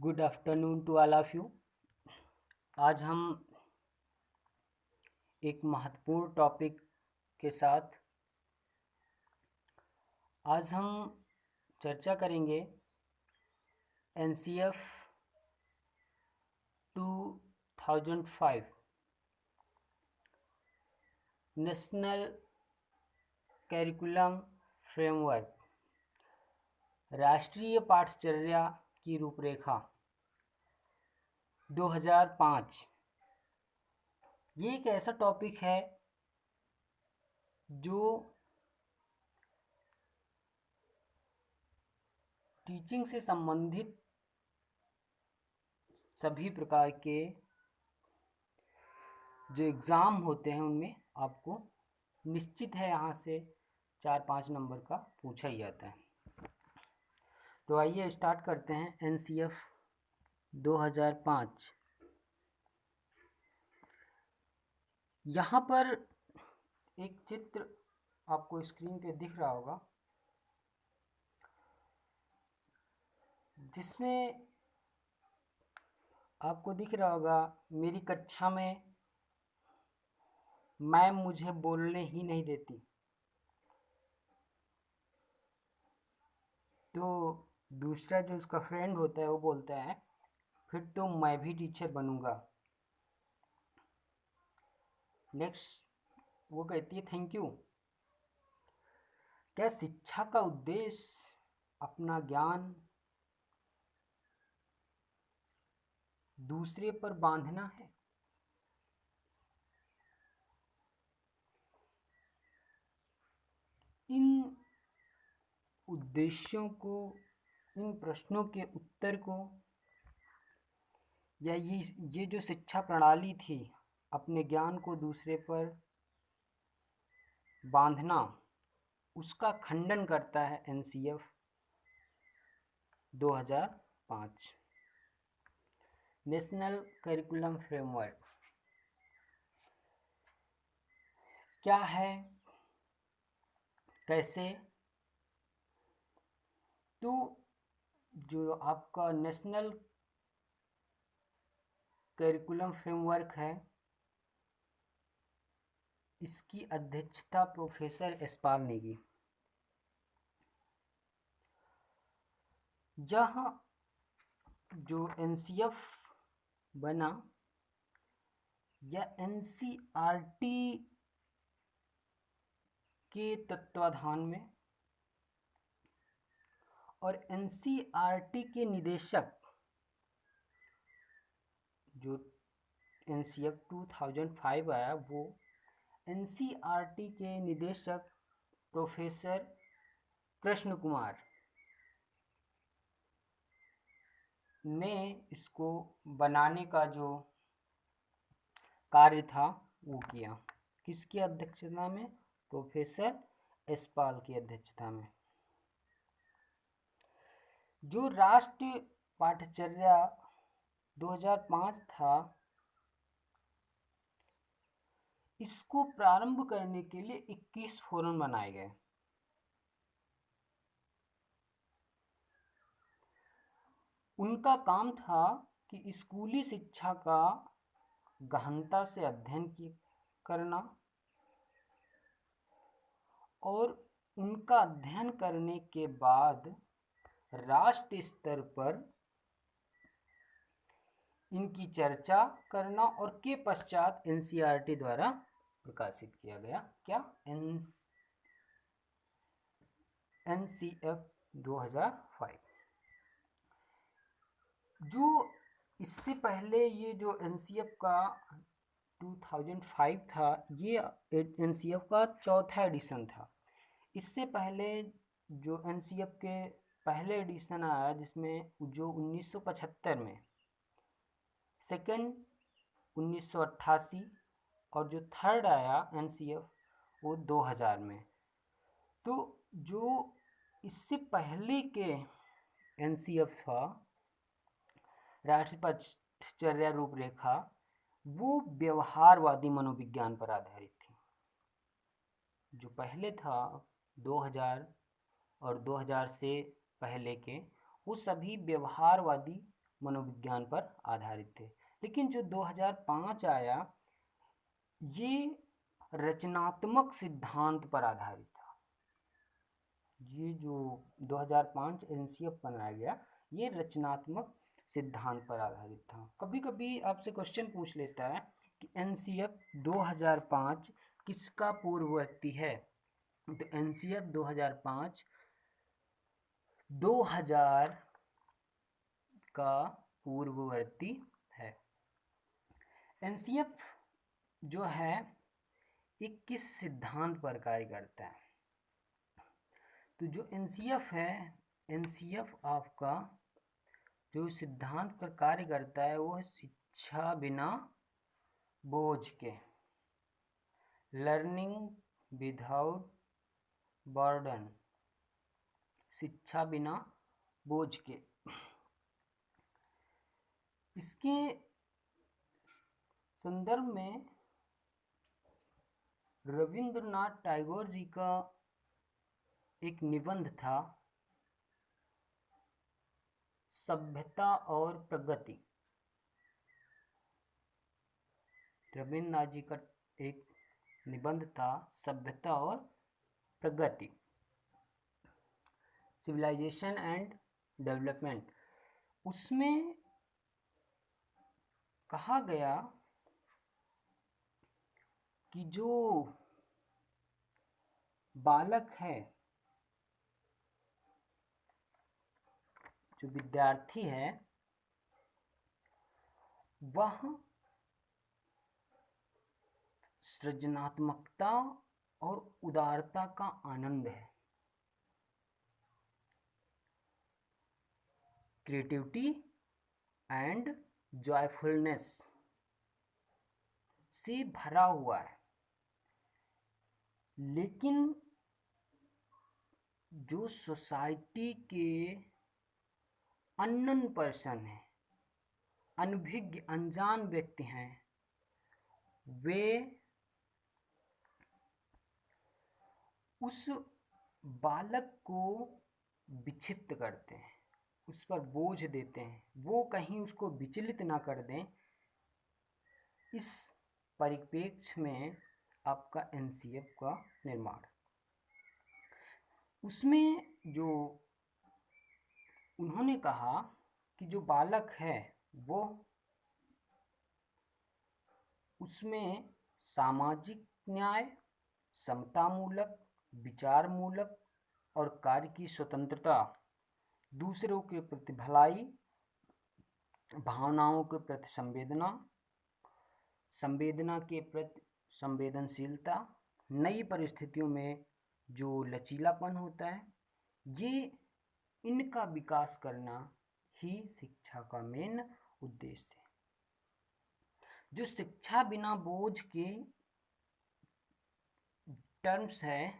Good afternoon to all of you. आज हम एक महत्वपूर्ण टॉपिक के साथ आज हम चर्चा करेंगे NCF 2005 नेशनल करिकुलम फ्रेमवर्क, राष्ट्रीय पाठ्यचर्या की रूपरेखा 2005। ये एक ऐसा टॉपिक है जो टीचिंग से संबंधित सभी प्रकार के जो एग्ज़ाम होते हैं उनमें आपको निश्चित है यहाँ से 4-5 नंबर का पूछा ही जाता है। तो आइए स्टार्ट करते हैं NCF 2005। यहाँ पर एक चित्र आपको स्क्रीन पे दिख रहा होगा जिसमें आपको दिख रहा होगा मेरी कक्षा में मैम मुझे बोलने ही नहीं देती। तो दूसरा जो उसका फ्रेंड होता है वो बोलता है फिर तो मैं भी टीचर बनूंगा। नेक्स्ट वो कहती है थैंक यू। क्या शिक्षा का उद्देश्य अपना ज्ञान दूसरे पर बांधना है? इन उद्देश्यों को, इन प्रश्नों के उत्तर को, या ये जो शिक्षा प्रणाली थी अपने ज्ञान को दूसरे पर बांधना, उसका खंडन करता है NCF 2005 नेशनल करिकुलम फ्रेमवर्क। क्या है, कैसे? तो जो आपका नेशनल करिकुलम फ्रेमवर्क है इसकी अध्यक्षता प्रोफेसर यशपाल ने की। यह जो NCF बना यह NCERT के तत्वाधान में और NCERT के निदेशक जो NCF 2005 आया वो NCERT के निदेशक प्रोफेसर कृष्ण कुमार ने इसको बनाने का जो कार्य था वो किया। किसकी अध्यक्षता में? प्रोफेसर यशपाल की अध्यक्षता में। जो राष्ट्रीय पाठ्यचर्या 2005 था इसको प्रारंभ करने के लिए 21 फोरम बनाए गए। उनका काम था कि स्कूली शिक्षा का गहनता से अध्ययन करना और उनका अध्ययन करने के बाद राष्ट्रीय स्तर पर इनकी चर्चा करना और के पश्चात NCERT द्वारा प्रकाशित किया गया। क्या? NCF 2005। जो इससे पहले ये जो NCF का 2005 था ये NCF का चौथा एडिशन था। इससे पहले जो NCF के पहले एडिशन आया जिसमें जो 1975 में, सेकेंड 1988 और जो थर्ड आया NCF वो 2000 में। तो जो इससे पहले के NCF था राष्ट्रीय पाठ्यचर्या रूपरेखा वो व्यवहारवादी मनोविज्ञान पर आधारित थी। जो पहले था 2000 और 2000 से पहले के वो सभी व्यवहारवादी मनोविज्ञान पर आधारित थे। लेकिन जो 2005 आया ये रचनात्मक सिद्धांत पर आधारित था। ये जो 2005 एनसीएफ बनाया गया ये रचनात्मक सिद्धांत पर आधारित था। कभी कभी आपसे क्वेश्चन पूछ लेता है कि एनसीएफ 2005 किसका पूर्ववर्ती है, तो एनसीएफ 2005 2000 का पूर्ववर्ती है। एनसीएफ जो है एक किस सिद्धांत पर कार्य करता है, तो जो एनसीएफ है, एनसीएफ आपका जो सिद्धांत पर कार्य करता है वो है शिक्षा बिना बोझ के, लर्निंग विदाउट बर्डन, शिक्षा बिना बोझ के। इसके संदर्भ में रविंद्रनाथ टैगोर जी का एक निबंध था, सभ्यता और प्रगति। रविंद्रनाथ जी का एक निबंध था, सभ्यता और प्रगति, सिविलाइजेशन एंड डेवलपमेंट। उसमें कहा गया कि जो बालक है, जो विद्यार्थी है, वह सृजनात्मकता और उदारता का आनंद है, क्रिएटिविटी एंड जॉयफुलनेस से भरा हुआ है। लेकिन जो सोसाइटी के अननोन पर्सन है, अनभिज्ञ अनजान व्यक्ति हैं, वे उस बालक को विक्षिप्त करते हैं, उस पर बोझ देते हैं, वो कहीं उसको विचलित ना कर दें। इस परिप्रेक्ष्य में आपका एनसीएफ का निर्माण, उसमें जो उन्होंने कहा कि जो बालक है वो उसमें सामाजिक न्याय, समतामूलक, विचारमूलक और कार्य की स्वतंत्रता, दूसरों के प्रति भलाई, भावनाओं के प्रति संवेदना, संवेदना के प्रति संवेदनशीलता, नई परिस्थितियों में जो लचीलापन होता है, ये इनका विकास करना ही शिक्षा का मेन उद्देश्य है। जो शिक्षा बिना बोझ के टर्म्स है,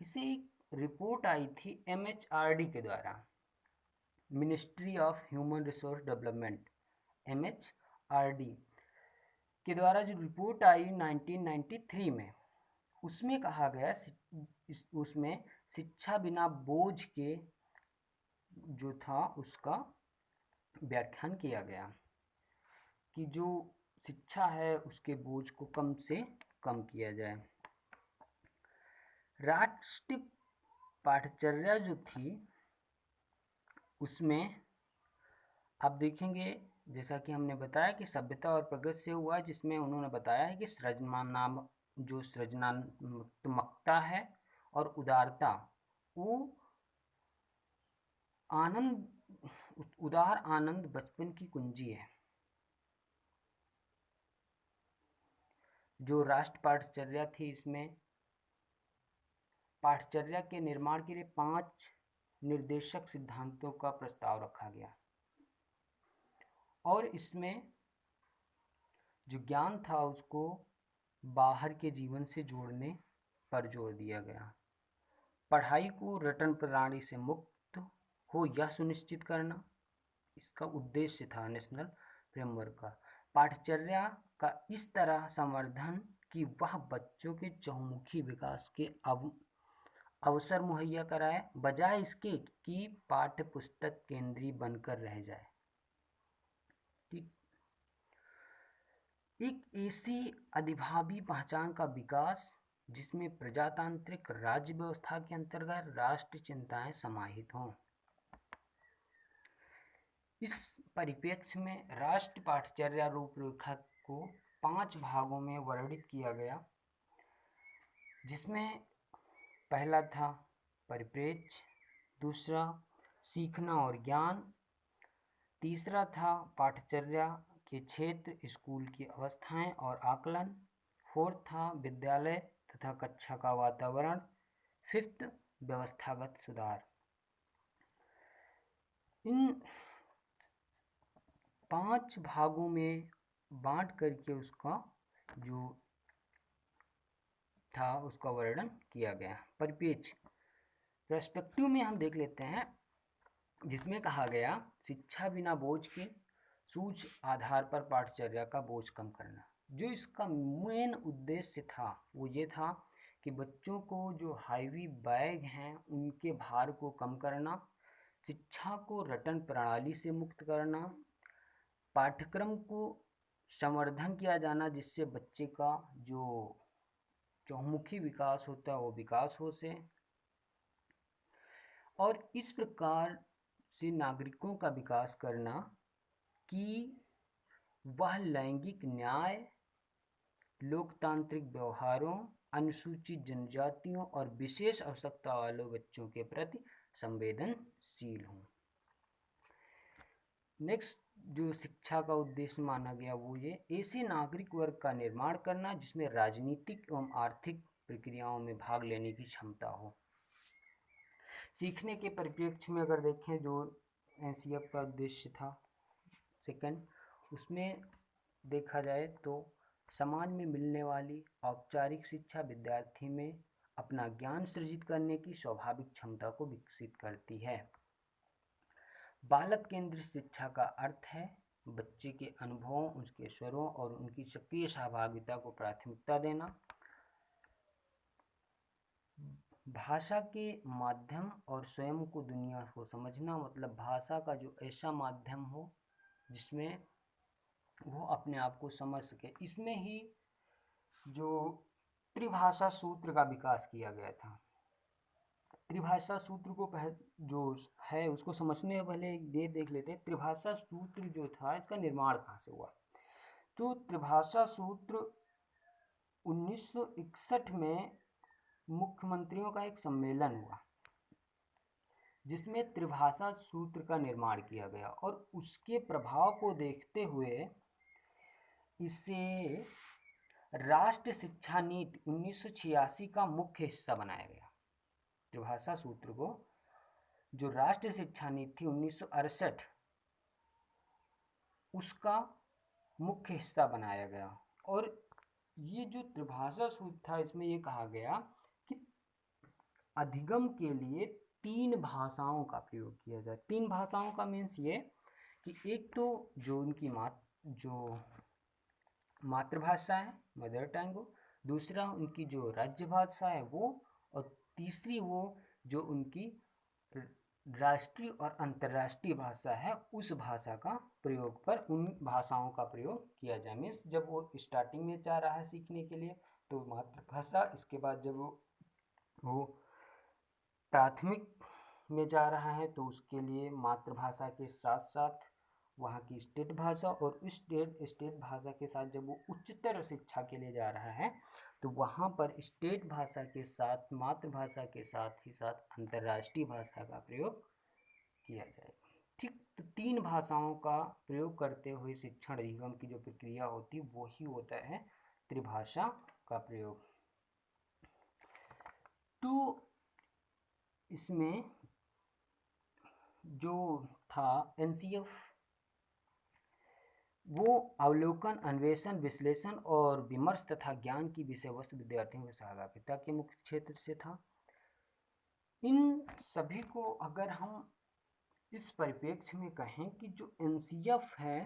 इसे एक रिपोर्ट आई थी MHRD के द्वारा, ministry of human resource development, MHRD के द्वारा जो रिपोर्ट आई 1993 में, उसमें कहा गया, उसमें शिक्षा बिना बोझ के जो था उसका व्याख्यान किया गया कि जो शिक्षा है उसके बोझ को कम से कम किया जाए। राष्ट्रीय पाठ्यचर्या जो थी उसमें आप देखेंगे, जैसा कि हमने बताया कि सभ्यता और प्रगति से हुआ, जिसमें उन्होंने बताया है कि सृजनात्मकता है और उदारता, वो आनंद, उदार आनंद बचपन की कुंजी है। जो राष्ट्र पाठ्यचर्या थी, इसमें पाठ्यचर्या के निर्माण के लिए 5 निर्देशक सिद्धांतों का प्रस्ताव रखा गया और इसमें जो ज्ञान था उसको बाहर के जीवन से जोड़ने पर जोर दिया गया। पढ़ाई को रटन प्रणाली से मुक्त हो यह सुनिश्चित करना इसका उद्देश्य था नेशनल फ्रेमवर्क का। पाठ्यचर्या का इस तरह संवर्धन कि वह बच्चों के चहुमुखी विकास के अवसर मुहैया कराए, बजाय इसके कि पाठ्य पुस्तक केंद्रीय बनकर रह जाए। ठीक। एक ऐसी अधिभावी पहचान का विकास जिसमें प्रजातांत्रिक राज्य व्यवस्था के अंतर्गत राष्ट्र चिंताएं समाहित हों। इस परिप्रेक्ष्य में राष्ट्र पाठचर्या रूपरेखा को 5 भागों में वर्णित किया गया, जिसमें पहला था परिप्रेक्ष्य, दूसरा सीखना और ज्ञान, तीसरा था पाठचर्या के क्षेत्र, स्कूल की अवस्थाएं और आकलन, फोर्थ था विद्यालय तथा कक्षा का वातावरण, फिफ्थ व्यवस्थागत सुधार। इन 5 भागों में बांट करके उसका जो था उसका वर्णन किया गया। परिप्रेक्ष्य पर्सपेक्टिव में हम देख लेते हैं, जिसमें कहा गया शिक्षा बिना बोझ के सूझ आधार पर पाठचर्या का बोझ कम करना। जो इसका मेन उद्देश्य था वो ये था कि बच्चों को जो हाईवी बैग हैं उनके भार को कम करना, शिक्षा को रटन प्रणाली से मुक्त करना, पाठ्यक्रम को संवर्धन किया जाना जिससे बच्चे का जो चहुमुखी विकास होता है वो विकास हो से, और इस प्रकार से नागरिकों का विकास करना कि वह लैंगिक न्याय, लोकतांत्रिक व्यवहारों, अनुसूचित जनजातियों और विशेष आवश्यकता वाले बच्चों के प्रति संवेदनशील हों। नेक्स्ट जो शिक्षा का उद्देश्य माना गया वो ये ऐसे नागरिक वर्ग का निर्माण करना जिसमें राजनीतिक एवं आर्थिक प्रक्रियाओं में भाग लेने की क्षमता हो। सीखने के परिप्रेक्ष्य में अगर देखें जो एनसीएफ का उद्देश्य था सेकंड, उसमें देखा जाए तो समाज में मिलने वाली औपचारिक शिक्षा विद्यार्थी में अपना ज्ञान सृजित करने की स्वाभाविक क्षमता को विकसित करती है। बालक केंद्रित शिक्षा का अर्थ है बच्चे के अनुभवों, उसके स्वरों और उनकी सक्रिय सहभागिता को प्राथमिकता देना। भाषा के माध्यम और स्वयं को दुनिया को समझना, मतलब भाषा का जो ऐसा माध्यम हो जिसमें वो अपने आप को समझ सके। इसमें ही जो त्रिभाषा सूत्र का विकास किया गया था। त्रिभाषा सूत्र को जो है उसको समझने में पहले ये देख लेते हैं त्रिभाषा सूत्र जो था इसका निर्माण कहाँ से हुआ। तो त्रिभाषा सूत्र 1961 में मुख्यमंत्रियों का एक सम्मेलन हुआ जिसमें त्रिभाषा सूत्र का निर्माण किया गया और उसके प्रभाव को देखते हुए इसे राष्ट्रीय शिक्षा नीति 1986 का मुख्य हिस्सा बनाया गया। त्रिभाषा सूत्र को जो राष्ट्रीय शिक्षा नीति 1968 उसका मुख्य हिस्सा बनाया गया। और ये जो त्रिभाषा सूत्र था इसमें ये कहा गया कि अधिगम के लिए 3 भाषाओं का प्रयोग किया जाए। 3 भाषाओं का मीन्स ये कि एक तो जो उनकी मातृभाषा है मदर टंग, दूसरा उनकी जो राज्य भाषा है वो, और तीसरी वो जो उनकी राष्ट्रीय और अंतर्राष्ट्रीय भाषा है उस भाषा का प्रयोग पर उन भाषाओं का प्रयोग किया जाए। मीन्स जब वो स्टार्टिंग में जा रहा है सीखने के लिए तो मातृभाषा, इसके बाद जब वो प्राथमिक में जा रहा है तो उसके लिए मातृभाषा के साथ साथ वहाँ की स्टेट भाषा, और उस स्टेट भाषा के साथ जब वो उच्चतर शिक्षा के लिए जा रहा है तो वहाँ पर स्टेट भाषा के साथ मातृभाषा के साथ ही साथ अंतर्राष्ट्रीय भाषा का प्रयोग किया जाएगा। ठीक, तो 3 भाषाओं का प्रयोग करते हुए शिक्षण अधिगम की जो प्रक्रिया होती है वही होता है त्रिभाषा का प्रयोग। तो इसमें जो था एनसीएफ वो अवलोकन, अन्वेषण, विश्लेषण और विमर्श तथा ज्ञान की विषय वस्तु विद्यार्थियों की सहभागिता के मुख्य क्षेत्र से था। इन सभी को अगर हम इस परिप्रेक्ष्य में कहें कि जो एनसीएफ है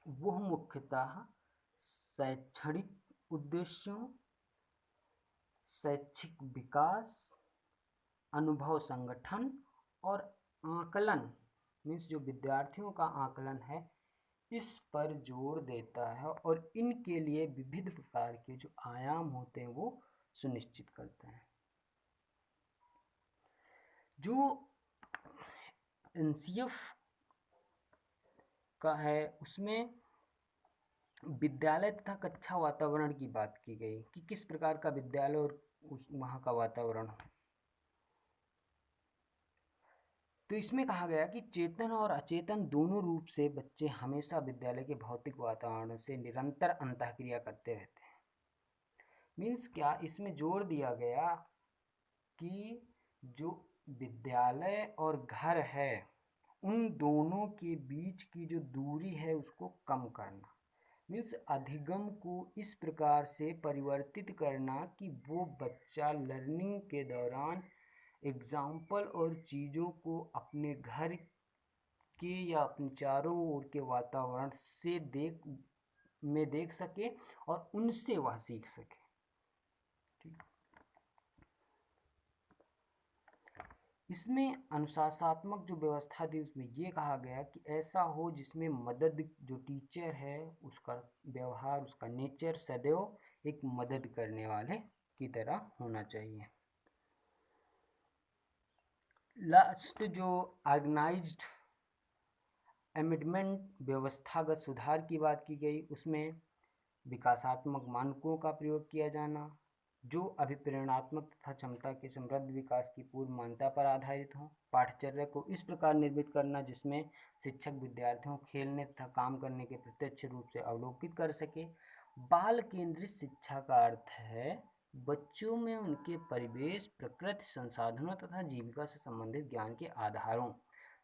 वह मुख्यतः शैक्षणिक उद्देश्यों, शैक्षिक विकास, अनुभव संगठन और आकलन मीन्स जो विद्यार्थियों का आकलन है इस पर जोर देता है और इनके लिए विविध प्रकार के जो आयाम होते हैं वो सुनिश्चित करता है। जो एनसीएफ का है उसमें विद्यालय तथा कक्षा वातावरण की बात की गई कि किस प्रकार का विद्यालय और उस वहाँ का वातावरण हो। तो इसमें कहा गया कि चेतन और अचेतन दोनों रूप से बच्चे हमेशा विद्यालय के भौतिक वातावरण से निरंतर अंतःक्रिया करते रहते हैं। मीन्स क्या, इसमें जोर दिया गया कि जो विद्यालय और घर है उन दोनों के बीच की जो दूरी है उसको कम करना। मीन्स अधिगम को इस प्रकार से परिवर्तित करना कि वो बच्चा लर्निंग के दौरान एग्जाम्पल और चीज़ों को अपने घर के या अपने चारों ओर के वातावरण से देख सके और उनसे वह सीख सके। ठीक, इसमें अनुशासनात्मक जो व्यवस्था थी उसमें ये कहा गया कि ऐसा हो जिसमें मदद, जो टीचर है उसका व्यवहार, उसका नेचर सदैव एक मदद करने वाले की तरह होना चाहिए। लास्ट जो ऑर्गेनाइज्ड एमेंडमेंट व्यवस्थागत सुधार की बात की गई, उसमें विकासात्मक मानकों का प्रयोग किया जाना जो अभिप्रेरणात्मक तथा क्षमता के समृद्ध विकास की पूर्व मान्यता पर आधारित हो। पाठ्यचर्या को इस प्रकार निर्मित करना जिसमें शिक्षक विद्यार्थियों को खेलने तथा काम करने के प्रत्यक्ष रूप से अवलोकित कर सके। बाल केंद्रित शिक्षा का अर्थ है बच्चों में उनके परिवेश, प्रकृति, संसाधनों तथा जीविका से संबंधित ज्ञान के आधारों,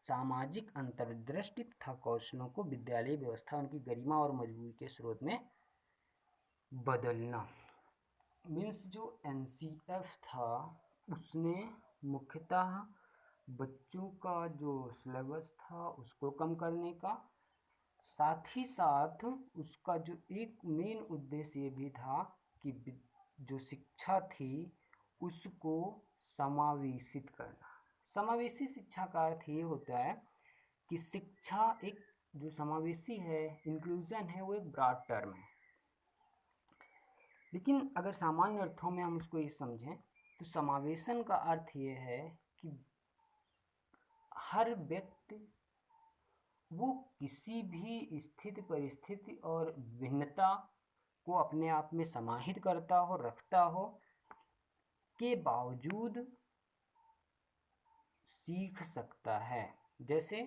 सामाजिक अंतर्दृष्टि तथा कौशलों को विद्यालय व्यवस्था उनकी गरिमा और मजबूरी के स्रोत में बदलना। मीन्स जो एनसीएफ था उसने मुख्यतः बच्चों का जो सिलेबस था उसको कम करने का, साथ ही साथ उसका जो एक मेन उद्देश्य ये भी था कि जो शिक्षा थी उसको समावेशित करना। समावेशी शिक्षा का अर्थ ये होता है कि शिक्षा एक जो समावेशी है, इंक्लूजन है, वो एक ब्रॉड टर्म है, लेकिन अगर सामान्य अर्थों में हम उसको ये समझें तो समावेशन का अर्थ ये है कि हर व्यक्ति वो किसी भी स्थिति, परिस्थिति और भिन्नता को अपने आप में समाहित करता हो, रखता हो, के बावजूद सीख सकता है। जैसे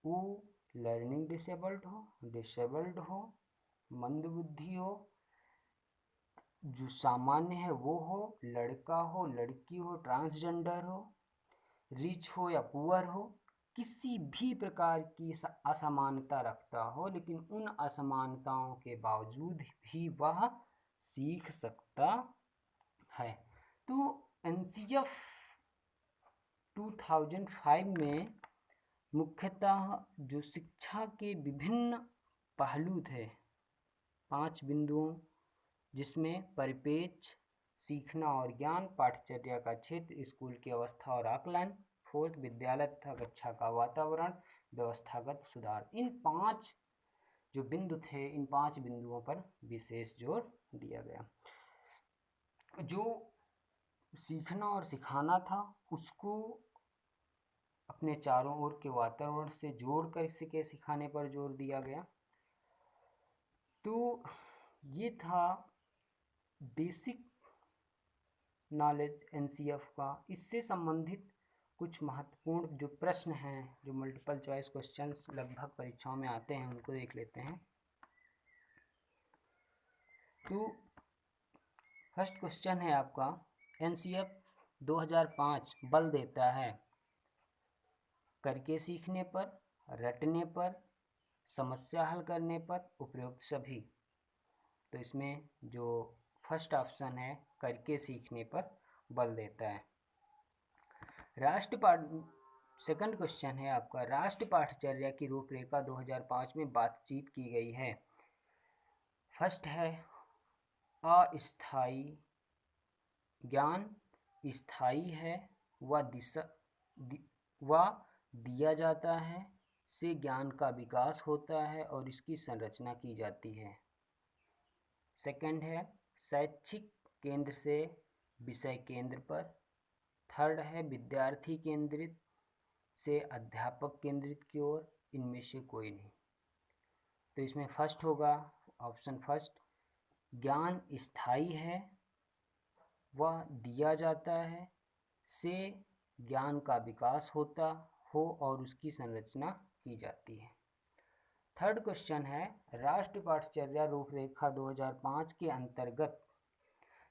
वो लर्निंग डिसेबल्ड हो, मंदबुद्धि हो, जो सामान्य है वो हो, लड़का हो, लड़की हो, ट्रांसजेंडर हो, रिच हो या पुअर हो, किसी भी प्रकार की असमानता रखता हो, लेकिन उन असमानताओं के बावजूद भी वह सीख सकता है। तो एनसीएफ 2005 में मुख्यतः जो शिक्षा के विभिन्न पहलू थे 5 बिंदुओं, जिसमें परिपेक्ष, सीखना और ज्ञान, पाठ्यचर्या का क्षेत्र, स्कूल की अवस्था और आकलन, फोर्थ विद्यालय तथा कक्षा का वातावरण, व्यवस्थागत सुधार, इन 5 जो बिंदु थे, इन 5 बिंदुओं पर विशेष जोर दिया गया। जो सीखना और सिखाना था उसको अपने चारों ओर के वातावरण से जोड़ कर के सिखाने पर जोर दिया गया। तो ये था बेसिक नॉलेज एनसीएफ का। इससे संबंधित कुछ महत्वपूर्ण जो प्रश्न हैं, जो मल्टीपल चॉइस क्वेश्चंस लगभग परीक्षाओं में आते हैं, उनको देख लेते हैं। तो फर्स्ट क्वेश्चन है आपका, एनसीएफ 2005 बल देता है करके सीखने पर, रटने पर, समस्या हल करने पर, उपयुक्त सभी। तो इसमें जो फर्स्ट ऑप्शन है करके सीखने पर बल देता है। सेकंड क्वेश्चन है आपका, राष्ट्र पाठ्यचर्या की रूपरेखा 2005 में बातचीत की गई है। फर्स्ट है अस्थाई ज्ञान स्थाई है, वह दिया जाता है, से ज्ञान का विकास होता है और इसकी संरचना की जाती है। सेकंड है शैक्षिक केंद्र से विषय केंद्र पर। थर्ड है विद्यार्थी केंद्रित से अध्यापक केंद्रित की ओर। इनमें से कोई नहीं। तो इसमें फर्स्ट होगा ऑप्शन फर्स्ट, ज्ञान स्थायी है, वह दिया जाता है, से ज्ञान का विकास होता हो और उसकी संरचना की जाती है। थर्ड क्वेश्चन है राष्ट्रीय पाठचर्या रूपरेखा 2005 के अंतर्गत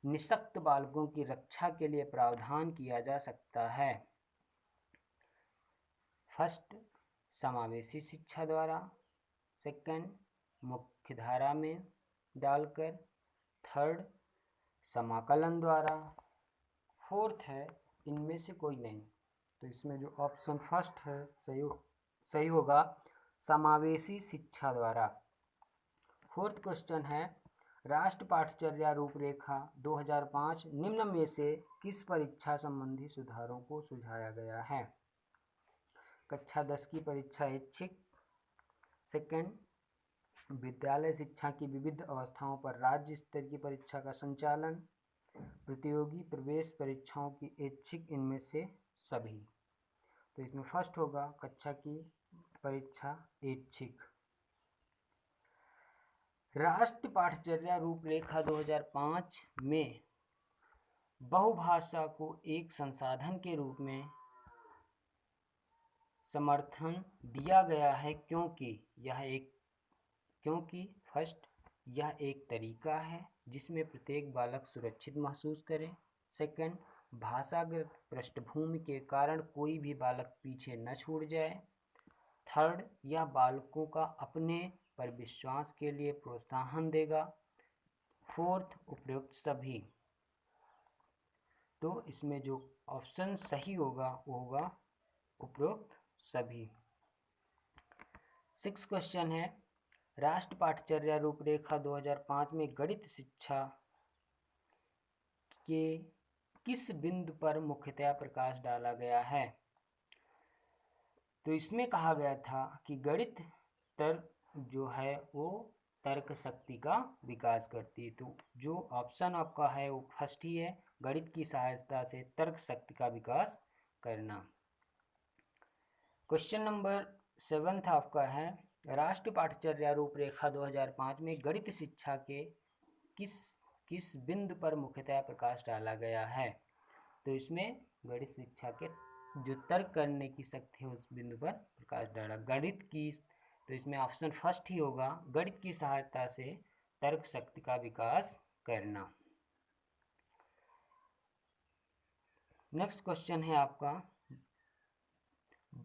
निःशक्त बालकों की रक्षा के लिए प्रावधान किया जा सकता है। फर्स्ट समावेशी शिक्षा द्वारा, सेकंड मुख्यधारा में डालकर, थर्ड समाकलन द्वारा, फोर्थ है इनमें से कोई नहीं। तो इसमें जो ऑप्शन फर्स्ट है सही होगा समावेशी शिक्षा द्वारा। फोर्थ क्वेश्चन है राष्ट्रीय पाठचर्या रूपरेखा 2005 निम्न में से किस परीक्षा संबंधी सुधारों को सुझाया गया है? कक्षा 10 की परीक्षा ऐच्छिक, सेकंड विद्यालय शिक्षा की विविध अवस्थाओं पर राज्य स्तर की परीक्षा का संचालन, प्रतियोगी प्रवेश परीक्षाओं की ऐच्छिक, इनमें से सभी। तो इसमें फर्स्ट होगा कक्षा की परीक्षा ऐच्छिक। राष्ट्रीय पाठचर्या रूपरेखा 2005 में बहुभाषा को एक संसाधन के रूप में समर्थन दिया गया है क्योंकि फर्स्ट यह एक तरीका है जिसमें प्रत्येक बालक सुरक्षित महसूस करे। सेकंड भाषागत पृष्ठभूमि के कारण कोई भी बालक पीछे न छूट जाए। थर्ड यह बालकों का अपने पर विश्वास के लिए प्रोत्साहन देगा। फोर्थ उपयुक्त सभी। तो इसमें जो ऑप्शन सही होगा वो होगा उपयुक्त सभी। 6 क्वेश्चन है राष्ट्रीय पाठचर्या रूपरेखा 2005 में गणित शिक्षा के किस बिंदु पर मुख्यतया प्रकाश डाला गया है? तो इसमें कहा गया था कि गणित तर्क जो है वो तर्क शक्ति का विकास करती है। तो जो ऑप्शन आपका है वो फर्स्ट ही है, गणित की सहायता से तर्क शक्ति का विकास करना। क्वेश्चन नंबर 7 आपका है राष्ट्रीय पाठचर्या रूपरेखा 2005 में गणित शिक्षा के किस बिंदु पर मुख्यतया प्रकाश डाला गया है? तो इसमें गणित शिक्षा के जो तर्क करने की शक्ति है उस बिंदु पर प्रकाश डाला। गणित की, तो इसमें ऑप्शन फर्स्ट ही होगा, गणित की सहायता से तर्क शक्ति का विकास करना। नेक्स्ट क्वेश्चन है आपका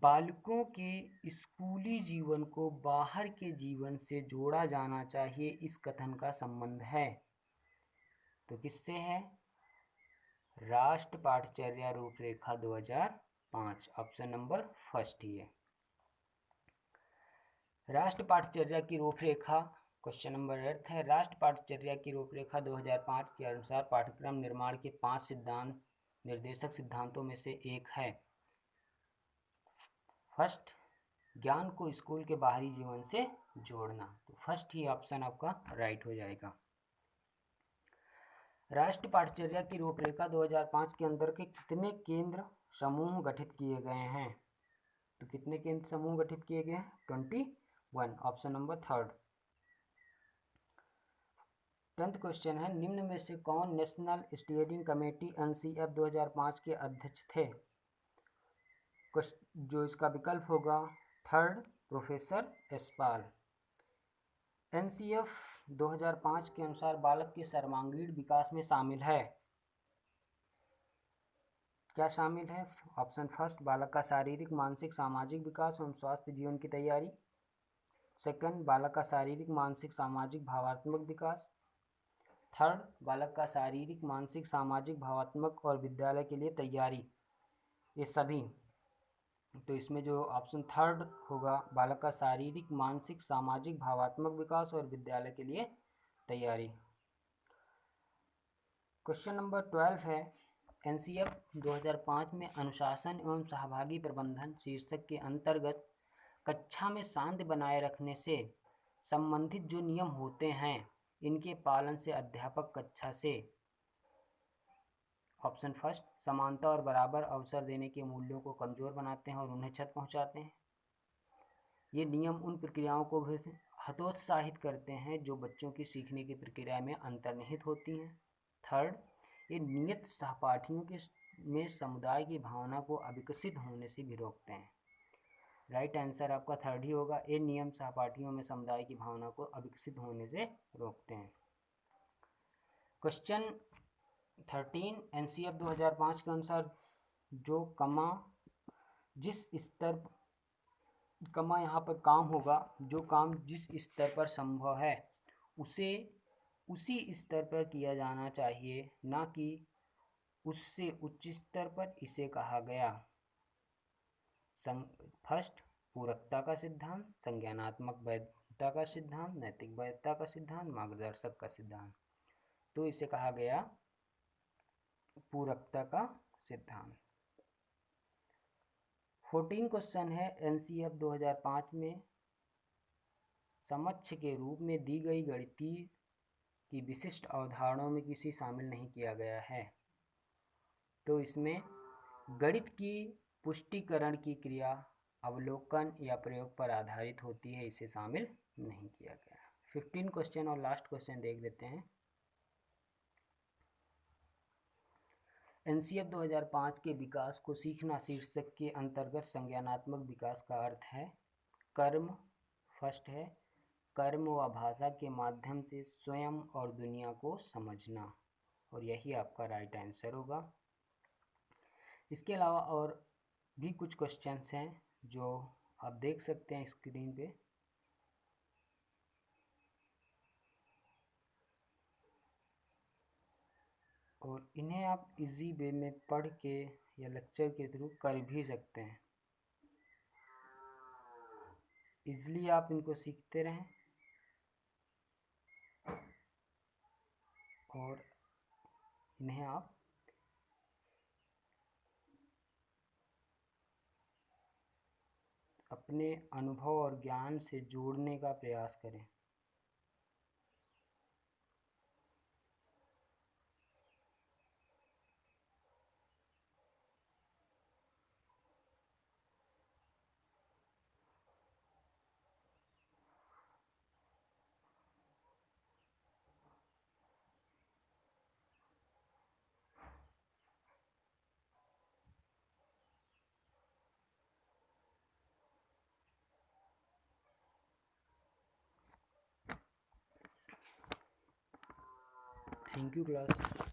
बालकों के स्कूली जीवन को बाहर के जीवन से जोड़ा जाना चाहिए, इस कथन का संबंध है? तो किससे है? राष्ट्रीय पाठचर्या रूपरेखा 2005, ऑप्शन नंबर फर्स्ट ही है। राष्ट्रीय पाठचर्या की रूपरेखा क्वेश्चन नंबर 8 है राष्ट्रीय पाठचर्या की रूपरेखा 2005 के अनुसार पाठ्यक्रम निर्माण के 5 सिद्धांत निर्देशक सिद्धांतों में से एक है। फर्स्ट ज्ञान को स्कूल के बाहरी जीवन से जोड़ना। तो फर्स्ट ही ऑप्शन आपका राइट हो जाएगा। राष्ट्रीय पाठचर्या की रूपरेखा 2005 के अंदर के कितने केंद्र समूह गठित किए गए हैं? तो कितने केंद्र समूह गठित किए गए हैं? 21, option number third. 10th question है निम्न में से कौन नेशनल स्टीयरिंग कमेटी NCF 2005 के अध्यक्ष थे? जो इसका विकल्प होगा थर्ड प्रोफेसर यशपाल। NCF 2005 के अनुसार बालक के सर्वांगीण विकास में शामिल है, क्या शामिल है? ऑप्शन फर्स्ट बालक का शारीरिक मानसिक सामाजिक विकास एवं स्वास्थ्य जीवन की तैयारी। सेकंड बालक का शारीरिक मानसिक सामाजिक भावात्मक विकास। थर्ड बालक का शारीरिक मानसिक सामाजिक भावात्मक और विद्यालय के लिए तैयारी। ये सभी। तो इसमें जो ऑप्शन थर्ड होगा बालक का शारीरिक मानसिक सामाजिक भावात्मक विकास और विद्यालय के लिए तैयारी। क्वेश्चन नंबर 12 है NCF 2005 में अनुशासन एवं सहभागी प्रबंधन शीर्षक के अंतर्गत कक्षा में शांति बनाए रखने से संबंधित जो नियम होते हैं, इनके पालन से अध्यापक कक्षा से ऑप्शन फर्स्ट समानता और बराबर अवसर देने के मूल्यों को कमजोर बनाते हैं और उन्हें क्षत पहुंचाते हैं। ये नियम उन प्रक्रियाओं को भी हतोत्साहित करते हैं जो बच्चों की सीखने की प्रक्रिया में अंतर्निहित होती हैं। थर्ड, ये नियत सहपाठियों के में समुदाय की भावना को अविकसित होने से भी रोकते हैं। राइट आंसर आपका थर्ड ही होगा। ये नियम सहपाठियों में समुदाय की भावना को अविकसित होने से रोकते हैं। क्वेश्चन 13 एनसीएफ 2005 के अनुसार जो जिस स्तर कमा यहाँ पर काम होगा, जो काम जिस स्तर पर संभव है उसे उसी स्तर पर किया जाना चाहिए, ना कि उससे उच्च स्तर पर। इसे कहा गया फर्स्ट पूरकता का सिद्धांत, संज्ञानात्मक वैधता का सिद्धांत, नैतिक वैधता का सिद्धांत, मार्गदर्शक का सिद्धांत। तो इसे कहा गया पूरकता का सिद्धांत। 14 क्वेश्चन है एनसीएफ 2005 में समक्ष के रूप में दी गई गणितीय की विशिष्ट अवधारणाओं में किसी शामिल नहीं किया गया है। तो इसमें गणित की पुष्टिकरण की क्रिया अवलोकन या प्रयोग पर आधारित होती है, इसे शामिल नहीं किया गया। 15 क्वेश्चन और लास्ट क्वेश्चन देख लेते हैं। एनसीएफ 2005 के विकास को सीखना शीर्षक के अंतर्गत संज्ञानात्मक विकास का अर्थ है कर्म। फर्स्ट है कर्म व भाषा के माध्यम से स्वयं और दुनिया को समझना, और यही आपका राइट आंसर होगा। इसके अलावा और भी कुछ क्वेश्चंस हैं जो आप देख सकते हैं स्क्रीन पे। और इन्हें आप इजी वे में पढ़ के या लेक्चर के थ्रू कर भी सकते हैं। इजली आप इनको सीखते रहें और इन्हें आप अपने अनुभव और ज्ञान से जोड़ने का प्रयास करें। Thank you class.